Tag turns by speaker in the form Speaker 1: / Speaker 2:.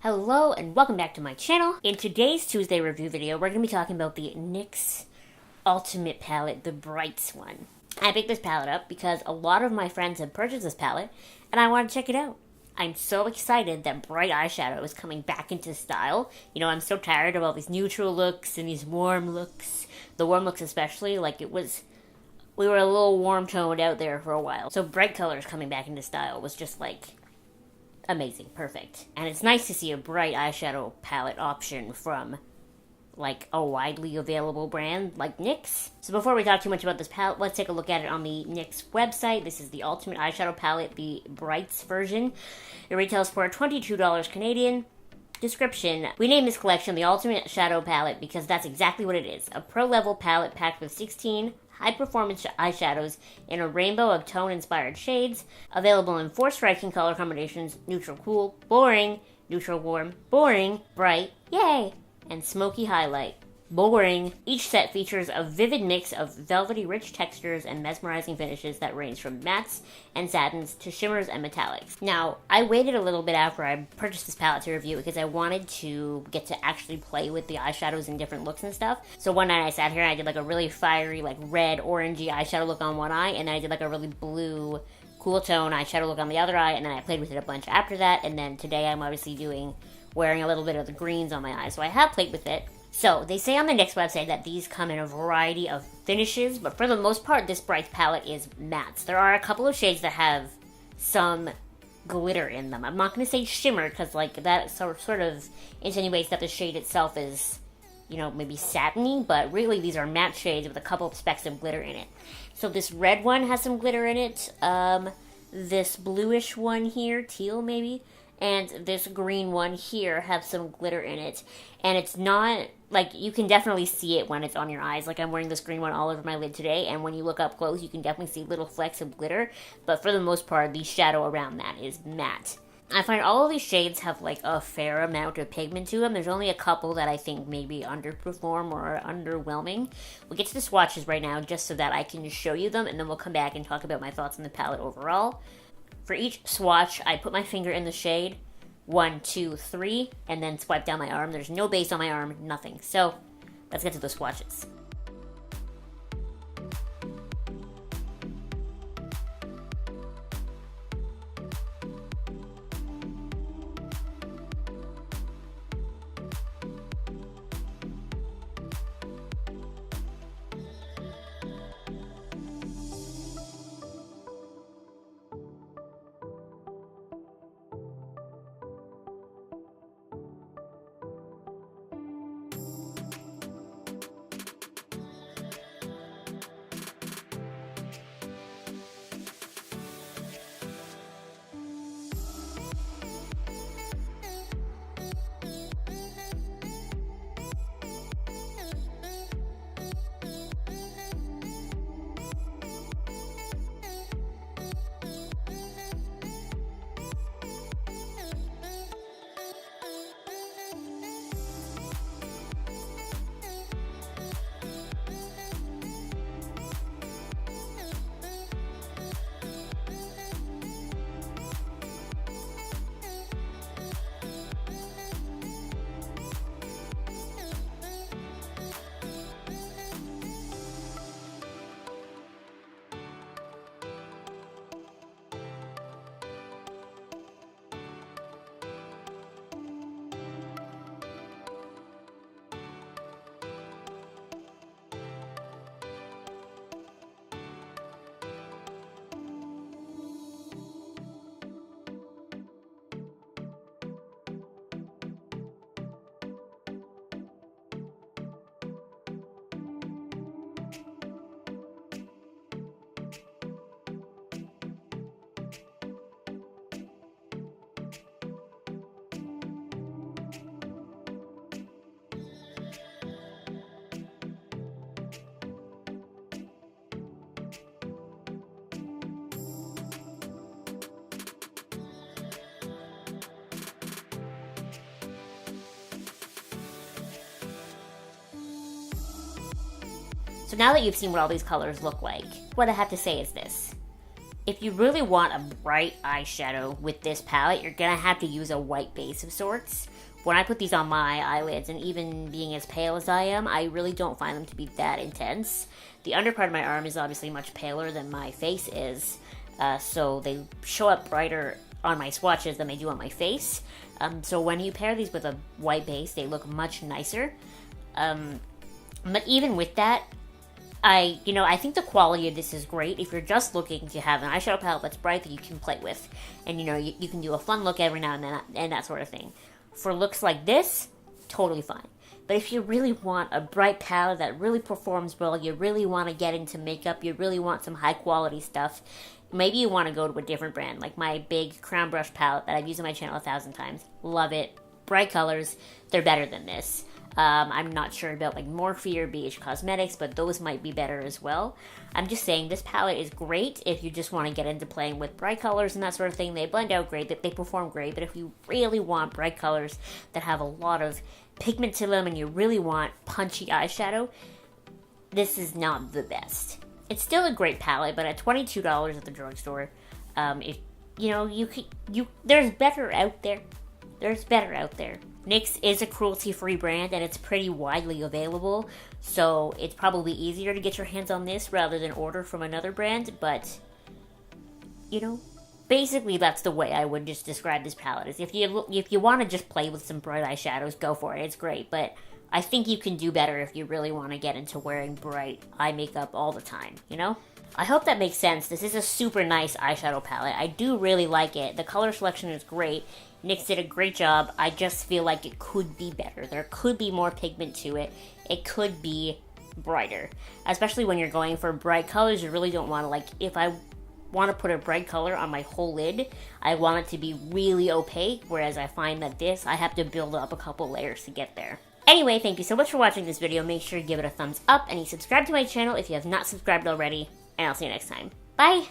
Speaker 1: Hello and welcome back to my channel. In today's Tuesday review video, we're going to be talking about the NYX Ultimate Palette, the Brights one. I picked this palette up because a lot of my friends have purchased this palette and I want to check it out. I'm so excited that bright eyeshadow is coming back into style. You know, I'm so tired of all these neutral looks and these warm looks. The warm looks especially, we were a little warm toned out there for a while. So bright colors coming back into style was just amazing, perfect. And it's nice to see a bright eyeshadow palette option from a widely available brand like NYX. So before we talk too much about this palette, let's take a look at it on the NYX website. This is the Ultimate Eyeshadow Palette, the Brights version. It retails for $22 Canadian. Description: we named this collection the Ultimate Shadow Palette because that's exactly what it is. A pro-level palette packed with 16 high-performance eyeshadows in a rainbow of tone-inspired shades, available in 4 striking color combinations: neutral cool, boring, neutral warm, boring, bright, yay, and smoky highlight, boring. Each set features a vivid mix of velvety rich textures and mesmerizing finishes that range from mattes and satins to shimmers and metallics. Now, I waited a little bit after I purchased this palette to review it because I wanted to get to actually play with the eyeshadows in different looks and stuff. So one night I sat here and I did a really fiery, red, orangey eyeshadow look on one eye, and then I did a really blue, cool tone eyeshadow look on the other eye, and then I played with it a bunch after that, and then today I'm obviously wearing a little bit of the greens on my eyes, so I have played with it. So, they say on the NYX website that these come in a variety of finishes, but for the most part, this Brights palette is mattes. There are a couple of shades that have some glitter in them. I'm not going to say shimmer, because that sort of insinuates that the shade itself is, maybe satiny, but really these are matte shades with a couple of specks of glitter in it. So this red one has some glitter in it, this bluish one here, teal maybe, and this green one here have some glitter in it. And it's not, you can definitely see it when it's on your eyes. I'm wearing this green one all over my lid today, and when you look up close, you can definitely see little flecks of glitter. But for the most part, the shadow around that is matte. I find all of these shades have, a fair amount of pigment to them. There's only a couple that I think maybe underperform or are underwhelming. We'll get to the swatches right now just so that I can show you them, and then we'll come back and talk about my thoughts on the palette overall. For each swatch, I put my finger in the shade, 1, 2, 3, and then swipe down my arm. There's no base on my arm, nothing. So, let's get to the swatches. So now that you've seen what all these colors look like, what I have to say is this. if you really want a bright eyeshadow with this palette, you're gonna have to use a white base of sorts. When I put these on my eyelids, and even being as pale as I am, I really don't find them to be that intense. The under part of my arm is obviously much paler than my face is, so they show up brighter on my swatches than they do on my face. So when you pair these with a white base, they look much nicer. But even with that, I think the quality of this is great if you're just looking to have an eyeshadow palette that's bright that you can play with. And, you can do a fun look every now and then and that sort of thing. For looks like this, totally fine. But if you really want a bright palette that really performs well, you really want to get into makeup, you really want some high quality stuff, maybe you want to go to a different brand, like my big Crown Brush palette that I've used on my channel 1,000 times. Love it. Bright colors, they're better than this. I'm not sure about like Morphe or BH Cosmetics, but those might be better as well. I'm just saying this palette is great if you just want to get into playing with bright colors and that sort of thing. They blend out great, they perform great, but if you really want bright colors that have a lot of pigment to them and you really want punchy eyeshadow, this is not the best. It's still a great palette, but at $22 at the drugstore, there's better out there. There's better out there. NYX is a cruelty-free brand, and it's pretty widely available, so it's probably easier to get your hands on this rather than order from another brand, but, basically that's the way I would just describe this palette. Is if you want to just play with some bright eyeshadows, go for it, it's great, but I think you can do better if you really want to get into wearing bright eye makeup all the time, I hope that makes sense. This is a super nice eyeshadow palette. I do really like it. The color selection is great. NYX did a great job. I just feel like it could be better. There could be more pigment to it. It could be brighter. Especially when you're going for bright colors, you really don't want to, if I want to put a bright color on my whole lid, I want it to be really opaque, whereas I find that this, I have to build up a couple layers to get there. Anyway, thank you so much for watching this video. Make sure to give it a thumbs up and you subscribe to my channel if you have not subscribed already, and I'll see you next time. Bye!